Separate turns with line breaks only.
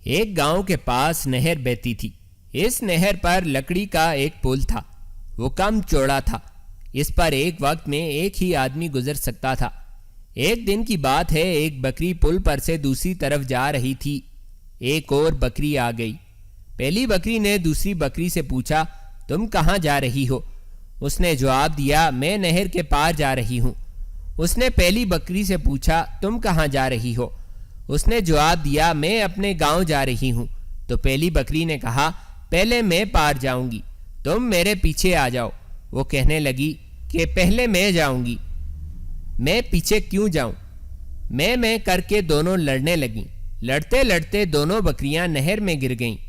ایک گاؤں کے پاس نہر بہتی تھی۔ اس نہر پر لکڑی کا ایک پل تھا۔ وہ کم چوڑا تھا۔ اس پر ایک وقت میں ایک ہی آدمی گزر سکتا تھا۔ ایک دن کی بات ہے، ایک بکری پل پر سے دوسری طرف جا رہی تھی۔ ایک اور بکری آ گئی۔ پہلی بکری نے دوسری بکری سے پوچھا، تم کہاں جا رہی ہو؟ اس نے جواب دیا، میں نہر کے پار جا رہی ہوں۔ اس نے پہلی بکری سے پوچھا، تم کہاں جا رہی ہو؟ اس نے جواب دیا، میں اپنے گاؤں جا رہی ہوں۔ تو پہلی بکری نے کہا، پہلے میں پار جاؤں گی، تم میرے پیچھے آ جاؤ۔ وہ کہنے لگی کہ پہلے میں جاؤں گی۔ میں پیچھے کیوں جاؤں؟ میں کر کے دونوں لڑنے لگیں۔ لڑتے لڑتے دونوں بکریاں نہر میں گر گئیں۔